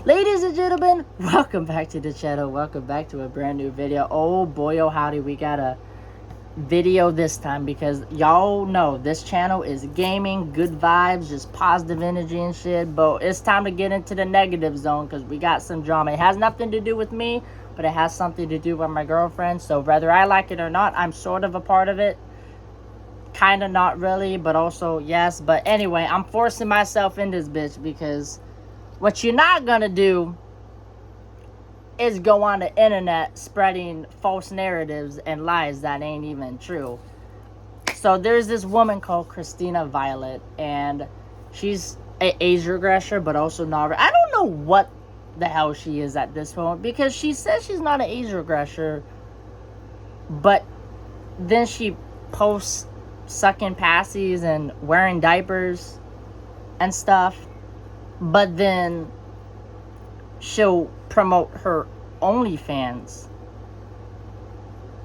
Ladies and gentlemen, welcome back to the channel. Welcome back to a brand new video. Oh boy, oh howdy, we got a video this time because y'all know this channel is gaming, good vibes, just positive energy and shit. But it's time to get into the negative zone because we got some drama. It has nothing to do with me, but it has something to do with my girlfriend. So whether I like it or not, I'm sort of a part of it. Kind of not really, but also yes. But anyway, I'm forcing myself in this bitch because what you're not gonna do is go on the internet spreading false narratives and lies that ain't even true. So there's this woman called Christina Violet, and she's an age regressor, but also not. I don't know what the hell she is at this point because she says she's not an age regressor, but then she posts sucking passies and wearing diapers and stuff. But then she'll promote her OnlyFans.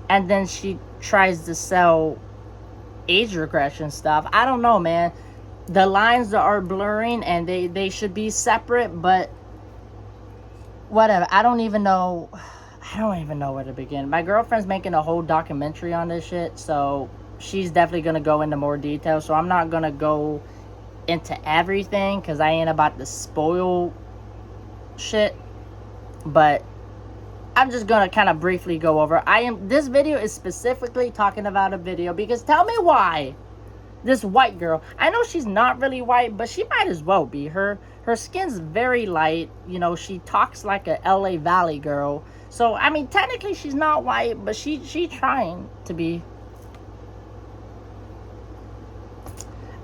And then she tries to sell age regression stuff. I don't know, man. The lines are blurring and they should be separate, but whatever. I don't even know where to begin. My girlfriend's making a whole documentary on this shit, so she's definitely going to go into more detail. So I'm not going to go into everything because I ain't about to spoil shit, but I'm just gonna kind of briefly go over. This video is specifically talking about a video because tell me why this white girl, I know she's not really white, but she might as well be. Her skin's very light, you know. She talks like a LA Valley girl, so I mean technically she's not white, but she trying to be.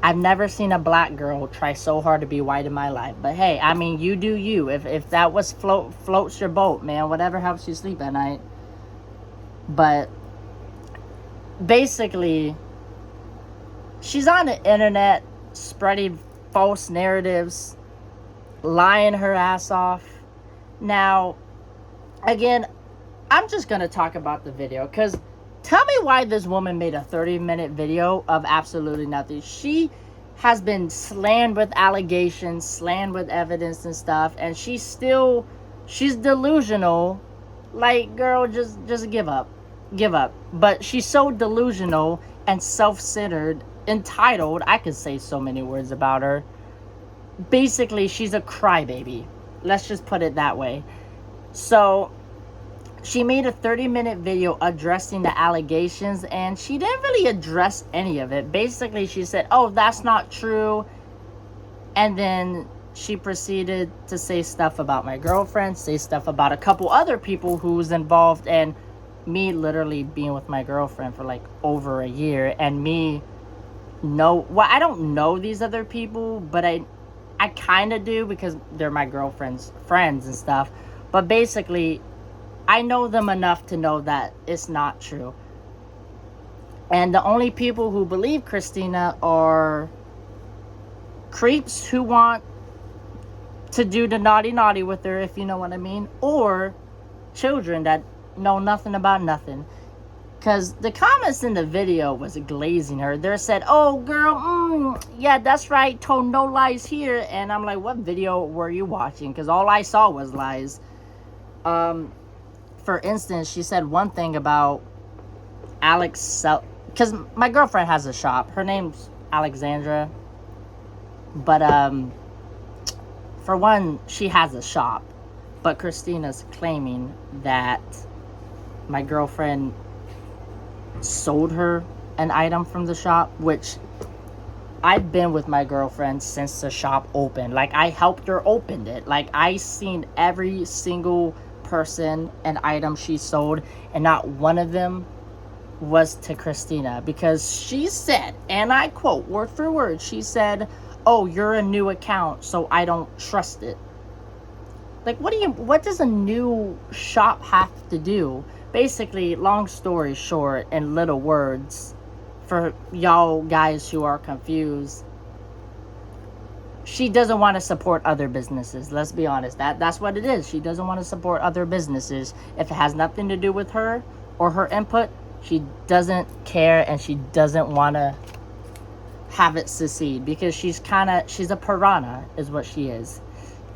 I've never seen a black girl try so hard to be white in my life. But hey, I mean, you do you. If that was floats your boat, man, whatever helps you sleep at night. But basically, she's on the internet spreading false narratives, lying her ass off. Now, again, I'm just going to talk about the video because tell me why this woman made a 30-minute video of absolutely nothing. She has been slammed with allegations, slammed with evidence and stuff, and she's delusional. Like, girl, just give up. Give up. But she's so delusional and self-centered, entitled. I could say so many words about her. Basically, she's a crybaby. Let's just put it that way. So she made a 30-minute video addressing the allegations, and she didn't really address any of it. Basically, she said, oh, that's not true. And then she proceeded to say stuff about my girlfriend, say stuff about a couple other people who's involved, and me literally being with my girlfriend for like over a year. And I don't know these other people, but I kind of do because they're my girlfriend's friends and stuff. But basically, I know them enough to know that it's not true. And the only people who believe Christina are creeps who want to do the naughty with her, if you know what I mean, or children that know nothing about nothing. Because the comments in the video was glazing her. They said, oh, girl, yeah, that's right, told no lies here. And I'm like, what video were you watching? Because all I saw was lies. For instance, she said one thing about because my girlfriend has a shop. Her name's Alexandra. But, for one, she has a shop. But Christina's claiming that my girlfriend sold her an item from the shop, which I've been with my girlfriend since the shop opened. Like, I helped her open it. Like, I seen every single person and item she sold, and not one of them was to Christina, because she said, and I quote word for word, she said, oh, you're a new account, so I don't trust it. Like, what does a new shop have to do? Basically, long story short, in little words, for y'all guys who are confused, she doesn't want to support other businesses. Let's be honest. That's what it is. She doesn't want to support other businesses. If it has nothing to do with her or her input, she doesn't care, and she doesn't want to have it succeed because she's a piranha is what she is.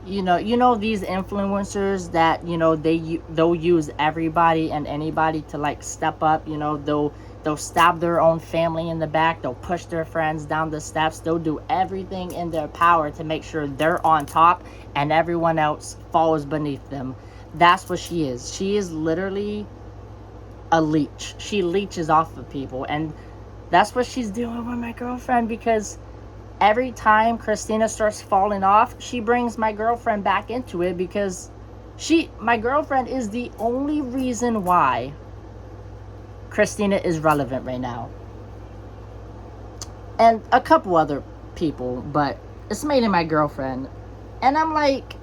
these influencers that they'll use everybody and anybody to like step up. They'll stab their own family in the back, they'll push their friends down the steps, they'll do everything in their power to make sure they're on top and everyone else falls beneath them. That's what she is. She is literally a leech. She leeches off of people, and that's what she's doing with my girlfriend, because every time Christina starts falling off, she brings my girlfriend back into it, because my girlfriend is the only reason why Christina is relevant right now. And a couple other people, but it's mainly my girlfriend. And I'm like,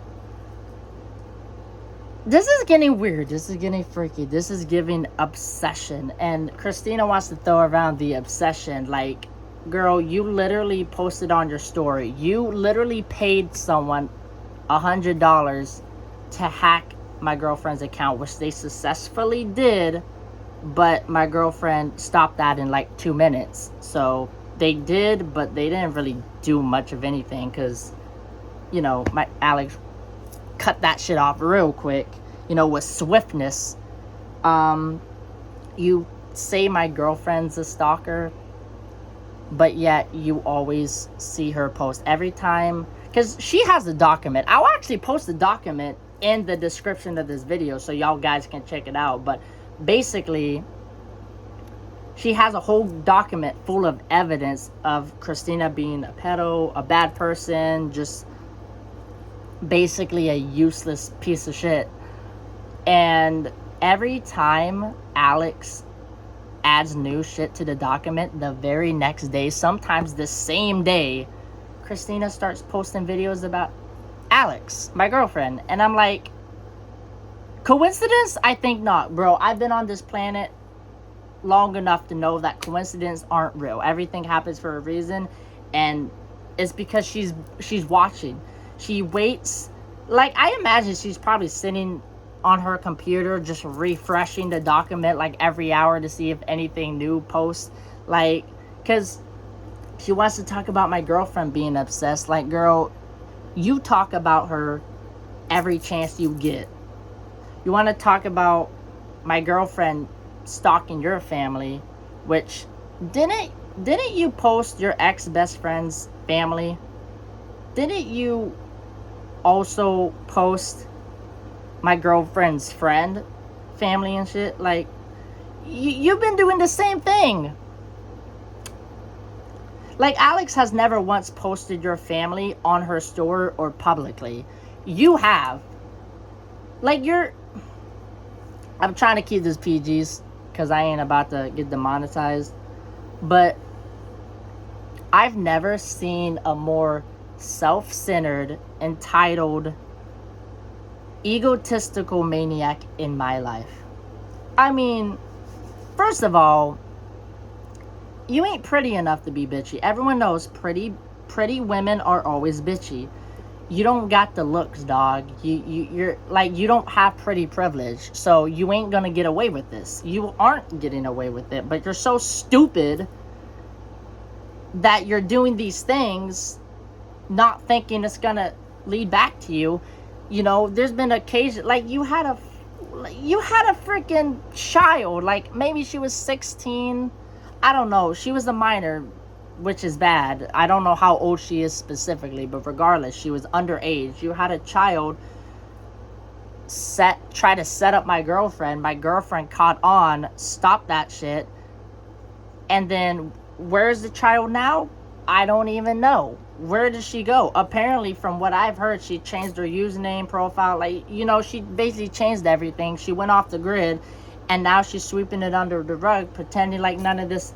this is getting weird. This is getting freaky. This is giving obsession. And Christina wants to throw around the obsession. Like, girl, you literally posted on your story. You literally paid someone $100 to hack my girlfriend's account, which they successfully did. But my girlfriend stopped that in like 2 minutes. So they did, but they didn't really do much of anything, because, my Alex cut that shit off real quick, with swiftness. You say my girlfriend's a stalker, but yet you always see her post every time, because she has a document. I'll actually post the document in the description of this video so y'all guys can check it out. But basically, she has a whole document full of evidence of Christina being a pedo, a bad person, just basically a useless piece of shit. And every time Alex adds new shit to the document, the very next day, sometimes the same day, Christina starts posting videos about Alex, my girlfriend. And I'm like, coincidence? I think not, bro. I've been on this planet long enough to know that coincidences aren't real. Everything happens for a reason, and it's because she's watching. She waits. Like, I imagine she's probably sitting on her computer just refreshing the document like every hour to see if anything new posts. Like, because she wants to talk about my girlfriend being obsessed. Like, girl, you talk about her every chance you get. You want to talk about my girlfriend stalking your family, which didn't you post your ex-best friend's family? Didn't you also post my girlfriend's friend family and shit? Like, you've been doing the same thing. Like, Alex has never once posted your family on her story or publicly. You have. Like, I'm trying to keep this PGs because I ain't about to get demonetized. But I've never seen a more self-centered, entitled, egotistical maniac in my life. I mean, first of all, you ain't pretty enough to be bitchy. Everyone knows pretty women are always bitchy. You don't got the looks, dog. You're like, you don't have pretty privilege, so you ain't gonna get away with this. You aren't getting away with it, but you're so stupid that you're doing these things not thinking it's gonna lead back to you. There's been occasion, like, you had a freaking child, like maybe she was 16, I don't know, she was a minor, which is bad. I don't know how old she is specifically, but regardless, she was underage. You had a child try to set up my girlfriend caught on, stopped that shit, and then where's the child now? I don't even know. Where did she go? Apparently, from what I've heard, she changed her username, profile. Like, she basically changed everything. She went off the grid, and now she's sweeping it under the rug, pretending like none of this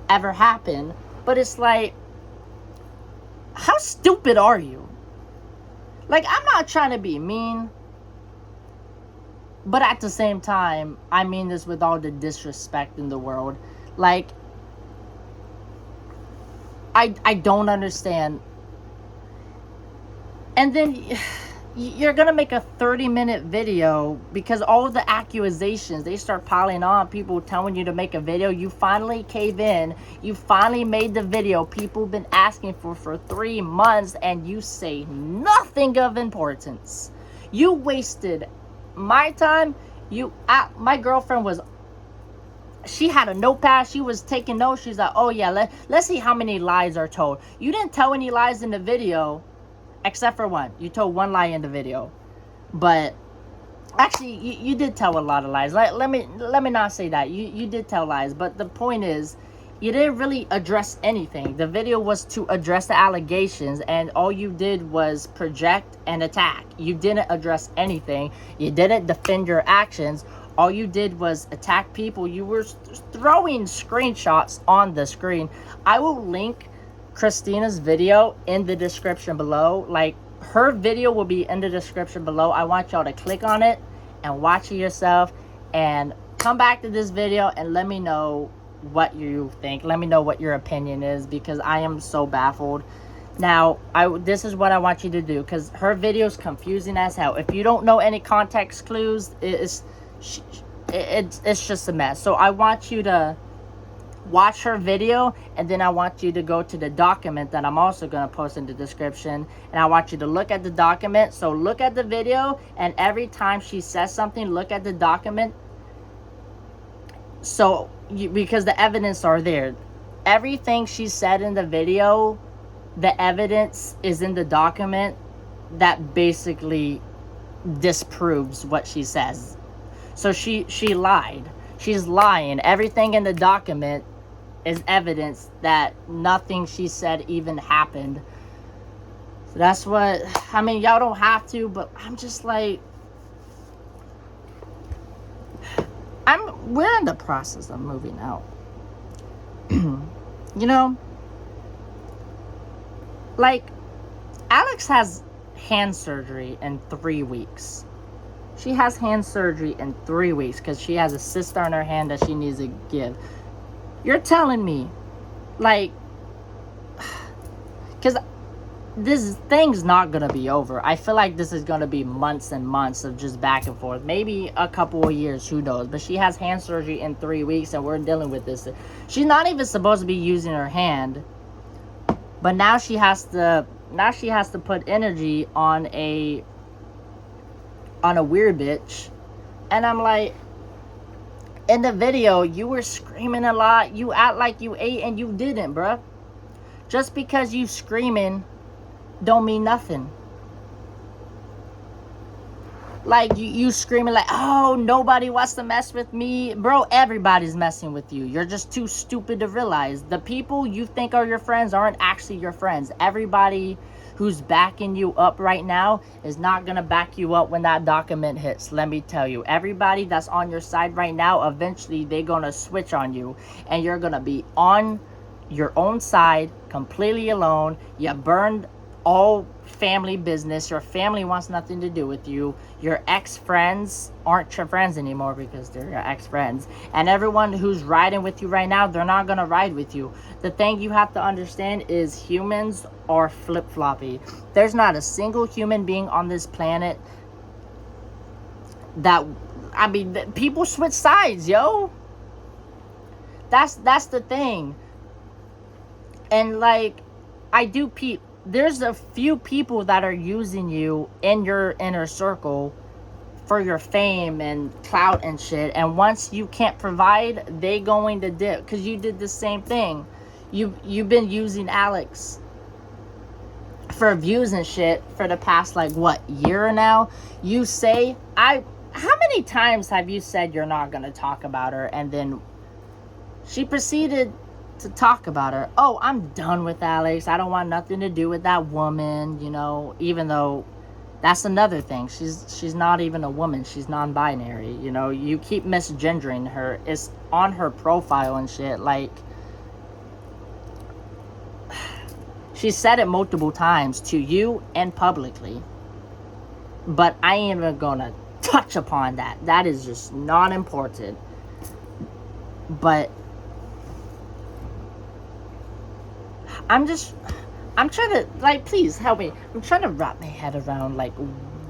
ever happened. But it's like, how stupid are you? Like, I'm not trying to be mean, but at the same time, I mean this with all the disrespect in the world. Like, I don't understand. And then, you're gonna make a 30-minute video because all of the accusations, they start piling on, people telling you to make a video. You finally cave in, you finally made the video people been asking for 3 months, and you say nothing of importance. You wasted my time. My girlfriend was, she had a notepad, she was taking notes. She's like, oh yeah, let's see how many lies are told. You didn't tell any lies in the video. Except for one. You told one lie in the video. But actually, you did tell a lot of lies. Let me not say that. You did tell lies. But the point is, you didn't really address anything. The video was to address the allegations, and all you did was project and attack. You didn't address anything. You didn't defend your actions. All you did was attack people. You were throwing screenshots on the screen. I will link Christina's video in the description below. Like, her video will be in the description below. I want y'all to click on it and watch it yourself, and come back to this video and let me know what you think. Let me know what your opinion is, because I am so baffled. Now, this is what I want you to do, because her video is confusing as hell. If you don't know any context clues, it's just a mess. So I want you to watch her video, and then I want you to go to the document that I'm also going to post in the description, and I want you to look at the document. So look at the video, and every time she says something, look at the document. So because the evidence are there, everything she said in the video, the evidence is in the document that basically disproves what she says. So she lied. She's lying. Everything in the document is evidence that nothing she said even happened. So that's what, I mean, y'all don't have to, but I'm just like, we're in the process of moving out. You know, like, Alex has hand surgery in 3 weeks. She has hand surgery in 3 weeks because she has a cyst on her hand that she needs to give. You're telling me, like, because this thing's not going to be over. I feel like this is going to be months and months of just back and forth. Maybe a couple of years, who knows. But she has hand surgery in 3 weeks, and we're dealing with this. She's not even supposed to be using her hand. But now she has to put energy on a weird bitch. And I'm like, in the video, you were screaming a lot. You act like you ate and you didn't, bruh. Just because you screaming don't mean nothing. Like, you screaming like, oh, nobody wants to mess with me. Bro, everybody's messing with you. You're just too stupid to realize. The people you think are your friends aren't actually your friends. Everybody who's backing you up right now is not gonna back you up when that document hits. Let me tell you, everybody that's on your side right now, eventually they're gonna switch on you, and you're gonna be on your own side, completely alone. You burned all family business. Your family wants nothing to do with you. Your ex-friends aren't your friends anymore because they're your ex-friends. And everyone who's riding with you right now, they're not gonna ride with you. The thing you have to understand is humans are flip-floppy. There's not a single human being on this planet that, I mean, people switch sides, yo. That's the thing. And like, there's a few people that are using you in your inner circle for your fame and clout and shit, and once you can't provide, they going to dip, because you did the same thing. You've been using Alex for views and shit for the past, like, what, year now? You say, how many times have you said you're not gonna talk about her, and then she proceeded to talk about her? Oh, I'm done with Alex. I don't want nothing to do with that woman, you know, even though that's another thing. She's not even a woman. She's non-binary, you know. You keep misgendering her. It's on her profile and shit. Like, she said it multiple times to you and publicly. But I ain't even gonna touch upon that. That is just non-important. But I'm trying to, like, please help me. I'm trying to wrap my head around, like,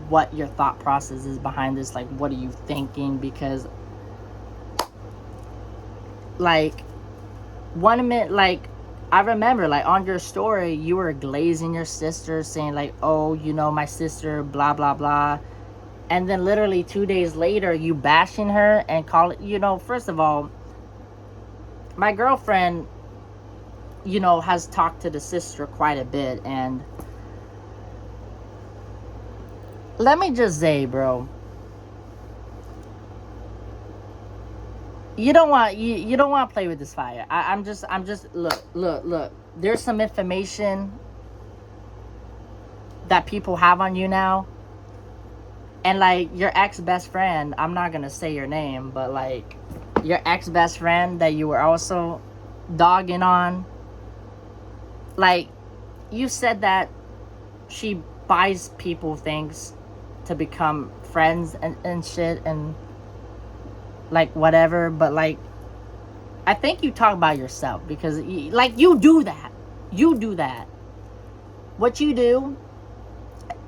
what your thought process is behind this. Like, what are you thinking? Because, like, 1 minute, like, I remember, like, on your story, you were glazing your sister, saying, like, oh, you know, my sister, blah, blah, blah. And then literally 2 days later, you bashing her and call it, you know, first of all, my girlfriend, you know, has talked to the sister quite a bit. And let me just say, bro, you don't want you don't want to play with this fire. I'm just look. There's some information that people have on you now, and like your ex best friend. I'm not gonna say your name, but like your ex best friend that you were also dogging on. Like, you said that she buys people things to become friends and shit and like whatever, but like I think you talk about yourself because like you do that. What you do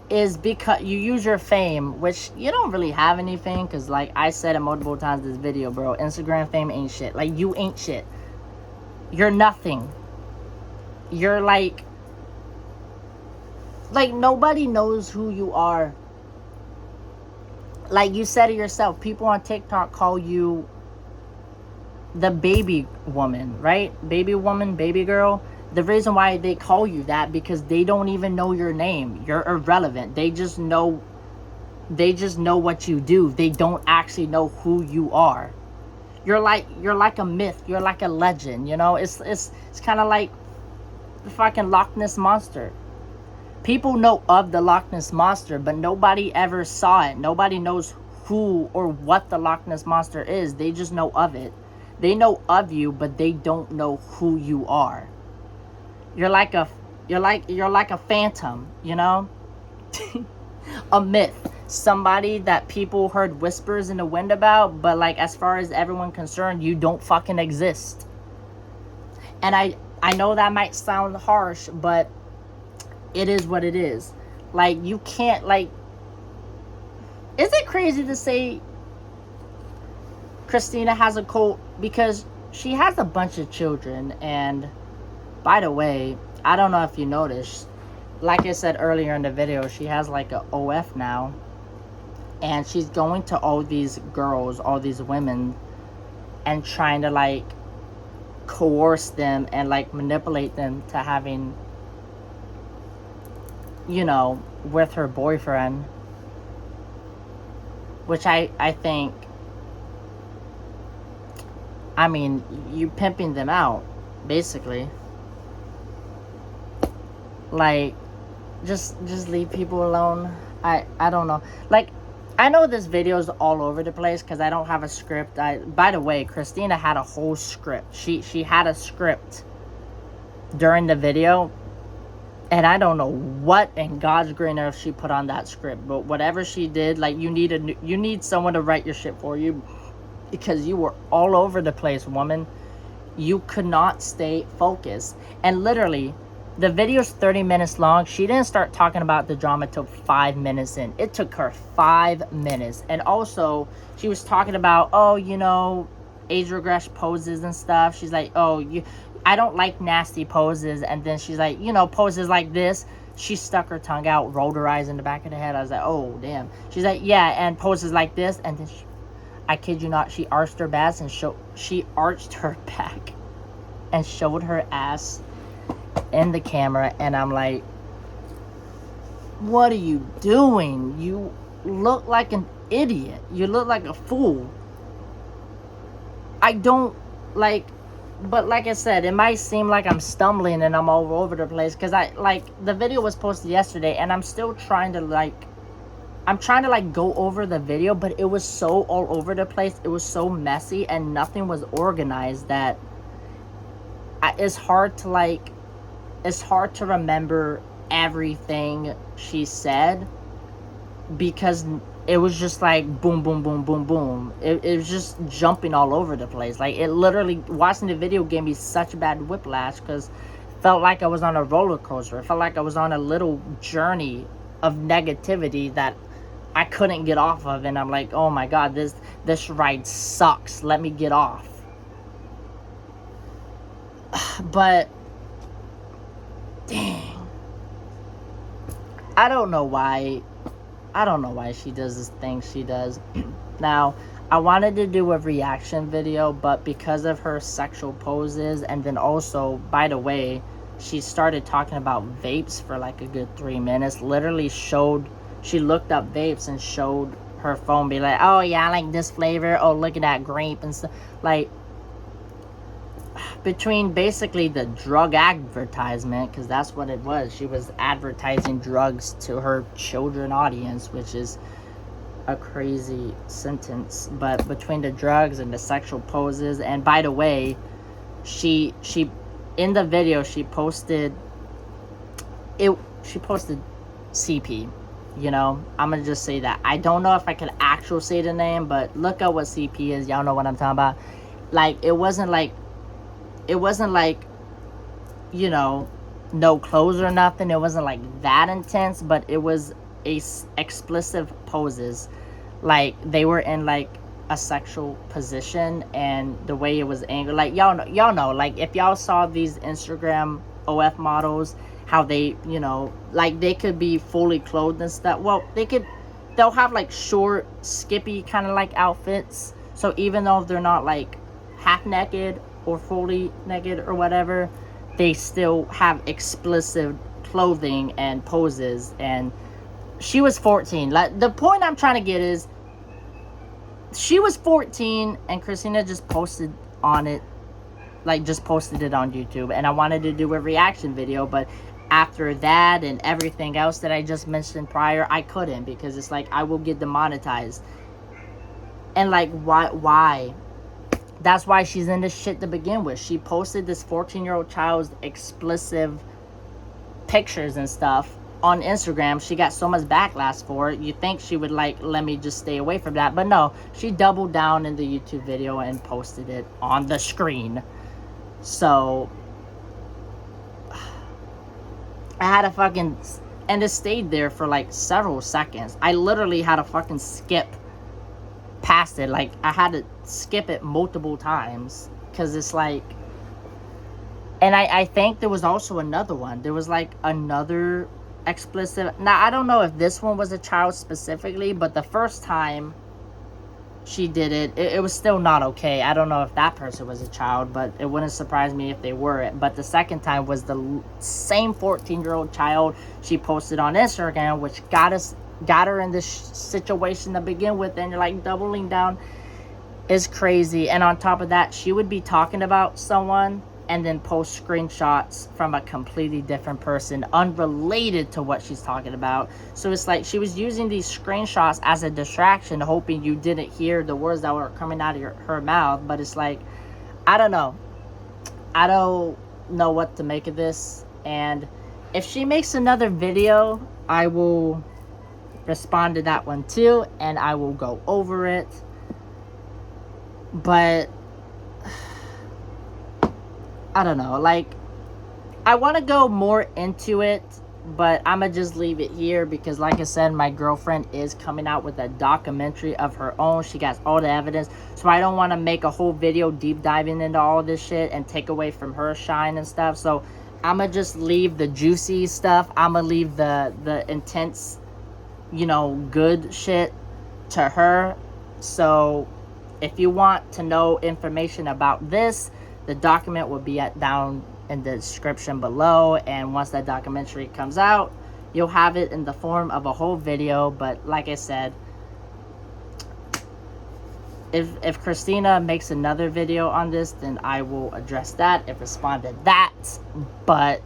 is because you use your fame, which you don't really have anything, because like I said it multiple times in this video, bro, Instagram fame ain't shit. Like, you ain't shit. You're nothing. You're like nobody knows who you are. Like you said it yourself, people on TikTok call you the baby woman, right? Baby woman, baby girl. The reason why they call you that, because they don't even know your name. You're irrelevant. They just know what you do. They don't actually know who you are. You're like a myth. You're like a legend, you know? It's kind of like the fucking Loch Ness Monster. People know of the Loch Ness Monster, but nobody ever saw it. Nobody knows who or what the Loch Ness Monster is. They just know of it. They know of you, but they don't know who you are. You're like a phantom, you know? A myth. Somebody that people heard whispers in the wind about, but like as far as everyone concerned, you don't fucking exist. And I know that might sound harsh, but it is what it is. Like, you can't, like, is it crazy to say Christina has a cult? Because she has a bunch of children. And by the way, I don't know if you noticed, like I said earlier in the video, she has like a OF now, and she's going to all these girls, all these women, and trying to like coerce them and like manipulate them to having, you know, with her boyfriend, which I think, I mean, you pimping them out, basically. Like, just leave people alone. I don't know. Like, I know this video is all over the place because I don't have a script. By the way, Christina had a whole script. She had a script during the video, and I don't know what in God's green earth she put on that script. But whatever she did, like, you need someone to write your shit for you, because you were all over the place, woman. You could not stay focused. And literally, the video's 30 minutes long. She didn't start talking about the drama till 5 minutes in. It took her 5 minutes. And also, she was talking about, oh, you know, age regression poses and stuff. She's like, oh, I don't like nasty poses. And then she's like, you know, poses like this. She stuck her tongue out, rolled her eyes in the back of the head. I was like, oh, damn. She's like, yeah, and poses like this. And then I kid you not, she arched her back and showed her ass in the camera. And I'm like, what are you doing? You look like an idiot. You look like a fool. I don't like, but like I said, it might seem like I'm stumbling and I'm all over the place, because the video was posted yesterday, and I'm still trying to go over the video, but it was so all over the place. It was so messy and nothing was organized that it's hard to remember everything she said, because it was just like boom, boom, boom, boom, boom. It was just jumping all over the place. Like, it literally, watching the video gave me such bad whiplash, because it felt like I was on a roller coaster. It felt like I was on a little journey of negativity that I couldn't get off of, and I'm like, oh my god, this ride sucks, let me get off. But dang, I don't know why she does this thing she does. Now, I wanted to do a reaction video, but because of her sexual poses, and then also, by the way, she started talking about vapes for like a good 3 minutes. Literally she looked up vapes and showed her phone, be like, oh yeah, I like this flavor, oh look at that grape and stuff. Like, between basically the drug advertisement, because that's what it was, she was advertising drugs to her children audience, which is a crazy sentence. But between the drugs and the sexual poses, and by the way, she in the video she posted CP. You know, I'm gonna just say that. I don't know if I could actually say the name, but look at what CP is. Y'all know what I'm talking about. Like, it wasn't like, you know, no clothes or nothing. It wasn't like that intense, but it was explicit poses. Like, they were in like a sexual position, and the way it was angled, like, y'all know, like, if y'all saw these Instagram OF models, how they, you know, like, they could be fully clothed and stuff. Well, they'll have like short, skippy kind of like outfits. So even though they're not like half naked or fully naked or whatever, they still have explicit clothing and poses. And she was 14. Like, the point I'm trying to get is, she was 14 and Christina just posted on it, like, just posted it on YouTube. And I wanted to do a reaction video, but after that and everything else that I just mentioned prior, I couldn't, because it's like, I will get demonetized. And like, why? That's why she's in this shit to begin with. She posted this 14-year-old child's explicit pictures and stuff on Instagram. She got so much backlash for it. You think she would like, let me just stay away from that, but no, she doubled down in the YouTube video and posted it on the screen. So I had to fucking, and it stayed there for like several seconds. I literally had to fucking skip past it. Like, I had to skip it multiple times, because it's like, and I think there was also another one. There was like another explicit. Now, I don't know if this one was a child specifically, but the first time she did it, it was still not okay. I don't know if that person was a child, but it wouldn't surprise me if they were. But the second time was the same 14-year-old child she posted on Instagram, which got her in this situation to begin with. And you're like, doubling down is crazy. And on top of that, she would be talking about someone and then post screenshots from a completely different person, unrelated to what she's talking about. So it's like, she was using these screenshots as a distraction, hoping you didn't hear the words that were coming out of her mouth. But it's like, I don't know what to make of this. And if she makes another video, I will respond to that one too, and I will go over it. But I don't know, like, I want to go more into it, but I'm gonna just leave it here, because like I said, my girlfriend is coming out with a documentary of her own. She got all the evidence, so I don't want to make a whole video deep diving into all this shit and take away from her shine and stuff. So I'm gonna just leave the juicy stuff. I'm gonna leave the intense, you know, good shit to her. So if you want to know information about this, the document will be down in the description below. And once that documentary comes out, you'll have it in the form of a whole video. But like I said, if Christina makes another video on this, then I will address that and respond to that. But,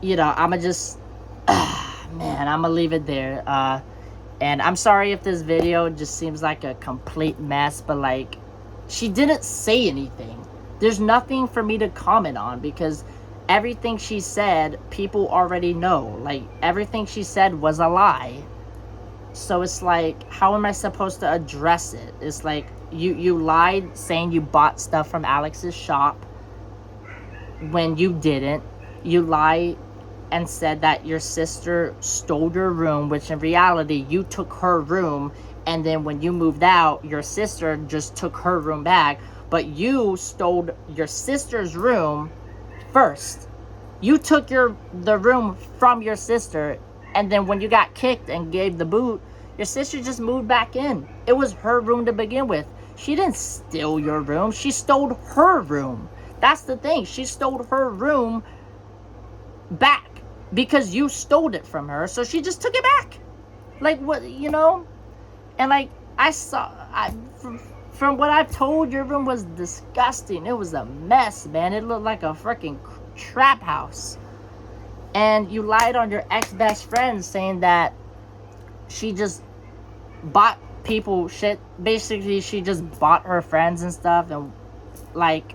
you know, I'm gonna just, man, I'm gonna leave it there. And I'm sorry if this video just seems like a complete mess, but like, she didn't say anything. There's nothing for me to comment on, because everything she said, people already know. Like, everything she said was a lie. So it's like, how am I supposed to address it? It's like, you lied saying you bought stuff from Alex's shop when you didn't. You lie and said that your sister stole your room, which in reality you took her room, and then when you moved out, your sister just took her room back, but you stole your sister's room first. You took the room from your sister, and then when you got kicked and gave the boot, your sister just moved back in. It was her room to begin with. She didn't steal your room. She stole her room. That's the thing. She stole her room back because you stole it from her. So she just took it back. Like, what, you know? And like, from what I've told, your room was disgusting. It was a mess, man. It looked like a freaking trap house. And you lied on your ex-best friend saying that she just bought people shit. Basically, she just bought her friends and stuff. And like,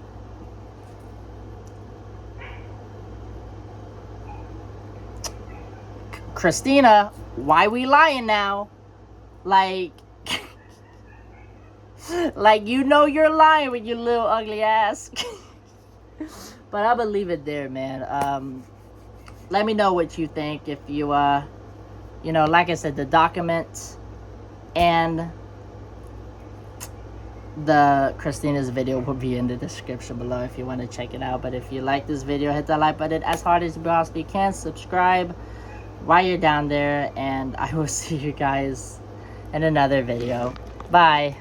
Christina, why we lying now? Like, like, you know you're lying with your little ugly ass. But I'm gonna leave it there, man. Let me know what you think. If you, you know, like I said, the document and the Christina's video will be in the description below if you want to check it out. But if you like this video, hit that like button as hard as you possibly can. Subscribe while you're down there, and I will see you guys in another video. Bye.